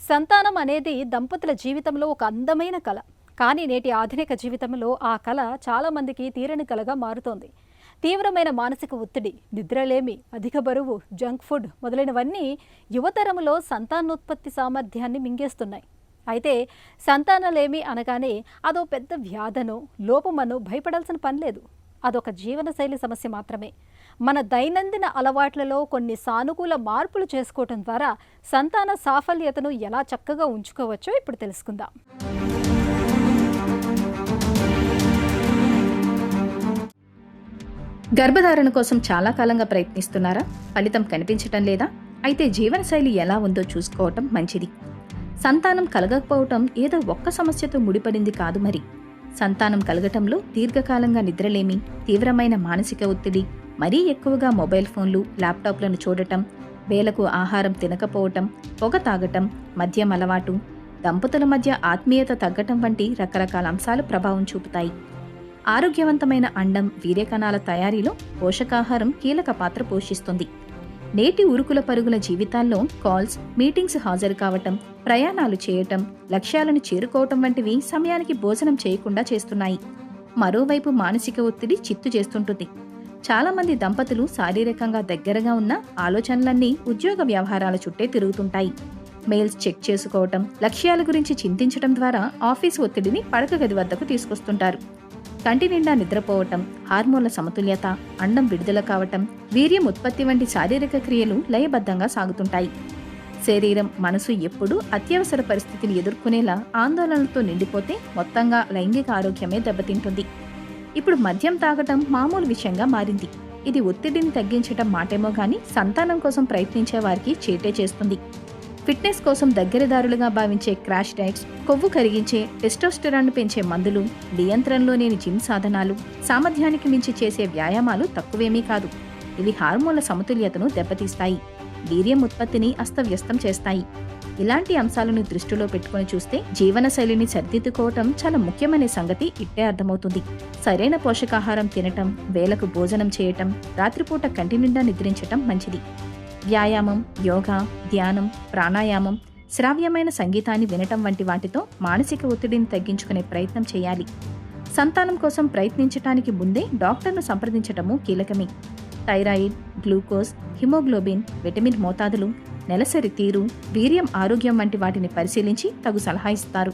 సంతానం అనేది దంపతుల జీవితంలో ఒక అందమైన కళ. కానీ నేటి ఆధునిక జీవితంలో ఆ కళ చాలామందికి తీరని కలగా మారుతోంది. తీవ్రమైన మానసిక ఒత్తిడి, నిద్రలేమి, అధిక బరువు, జంక్ ఫుడ్ మొదలైనవన్నీ యువతరంలో సంతానోత్పత్తి సామర్థ్యాన్ని మింగేస్తున్నాయి. అయితే సంతానలేమి అనగానే అదో పెద్ద వ్యాధనో లోపమనో భయపడాల్సిన పని లేదు. అదొక జీవనశైలి సమస్య మాత్రమే. మన దైనందిన అలవాట్లలో కొన్ని సానుకూల మార్పులు చేసుకోవటం ద్వారా సంతాన సాఫల్యతను ఎలా చక్కగా ఉంచుకోవచ్చో ఇప్పుడు తెలుసుకుందాం. గర్భధారణ కోసం చాలా కాలంగా ప్రయత్నిస్తున్నారా? ఫలితం కనిపించటం లేదా? అయితే జీవనశైలి ఎలా ఉందో చూసుకోవటం మంచిది. సంతానం కలగకపోవటం ఏదో ఒక్క సమస్యతో ముడిపడింది కాదు. మరి సంతానం కలగటంలో దీర్ఘకాలంగా నిద్రలేమి, తీవ్రమైన మానసిక ఒత్తిడి, మరీ ఎక్కువగా మొబైల్ ఫోన్లు, ల్యాప్టాప్లను చూడటం, వేళకు ఆహారం తినకపోవటం, పొగ తాగటం, మద్యం అలవాటు, దంపతుల మధ్య ఆత్మీయత తగ్గటం వంటి రకరకాల అంశాలు ప్రభావం చూపుతాయి. ఆరోగ్యవంతమైన అండం, వీర్యకణాల తయారీలో పోషకాహారం కీలక పాత్ర పోషిస్తుంది. నేటి ఉరుకుల పరుగుల జీవితాల్లో కాల్స్, మీటింగ్స్ హాజరు కావటం, ప్రయాణాలు చేయటం, లక్ష్యాలను చేరుకోవటం వంటివి సమయానికి భోజనం చేయకుండా చేస్తున్నాయి. మరోవైపు మానసిక ఒత్తిడి చిత్తు చేస్తుంటుంది. చాలామంది దంపతులు శారీరకంగా దగ్గరగా ఉన్న ఆలోచనలన్నీ ఉద్యోగ వ్యవహారాల చుట్టే తిరుగుతుంటాయి. మెయిల్స్ చెక్ చేసుకోవటం, లక్ష్యాల గురించి చింతించటం ద్వారా ఆఫీసు ఒత్తిడిని పడక గది వద్దకు తీసుకొస్తుంటారు. కంటి నిండా నిద్రపోవటం, హార్మోన్ల సమతుల్యత, అండం విడుదల కావటం, వీర్యం ఉత్పత్తి వంటి శారీరక క్రియలు లయబద్ధంగా సాగుతుంటాయి. శరీరం, మనసు ఎప్పుడూ అత్యవసర పరిస్థితిని ఎదుర్కొనేలా ఆందోళనలతో నిండిపోతే మొత్తంగా లైంగిక ఆరోగ్యమే దెబ్బతింటుంది. ఇప్పుడు మద్యం తాగటం మామూలు విషయంగా మారింది. ఇది ఒత్తిడిని తగ్గించటం మాటేమో గానీ సంతానం కోసం ప్రయత్నించే వారికి చేటే చేస్తుంది. ఫిట్నెస్ కోసం దగ్గరదారులుగా భావించే క్రాష్ డైట్స్, కొవ్వు కరిగించే, టెస్టోస్టెరాన్ను పెంచే మందులు, నియంత్రణలో లేని జిమ్ సాధనాలు, సామర్థ్యానికి మించి చేసే వ్యాయామాలు తక్కువేమీ కాదు. ఇవి హార్మోన్ల సమతుల్యతను దెబ్బతీస్తాయి, వీర్యం ఉత్పత్తిని అస్తవ్యస్తం చేస్తాయి. ఇలాంటి అంశాలను దృష్టిలో పెట్టుకుని చూస్తే జీవనశైలిని సరిదిద్దుకోవటం చాలా ముఖ్యమనే సంగతి ఇట్టే అర్థమవుతుంది. సరైన పోషకాహారం తినటం, వేళకు భోజనం చేయటం, రాత్రిపూట కంటి నిండా నిద్రించటం మంచిది. వ్యాయామం, యోగా, ధ్యానం, ప్రాణాయామం, శ్రావ్యమైన సంగీతాన్ని వినటం వంటి వాటితో మానసిక ఒత్తిడిని తగ్గించుకునే ప్రయత్నం చేయాలి. సంతానం కోసం ప్రయత్నించటానికి ముందే డాక్టర్ను సంప్రదించటము కీలకమే. థైరాయిడ్, గ్లూకోజ్, హిమోగ్లోబిన్, విటమిన్ మోతాదులు, నెలసరి తీరు, వీర్యం ఆరోగ్యం వంటి వాటిని పరిశీలించి తగు సలహా ఇస్తారు.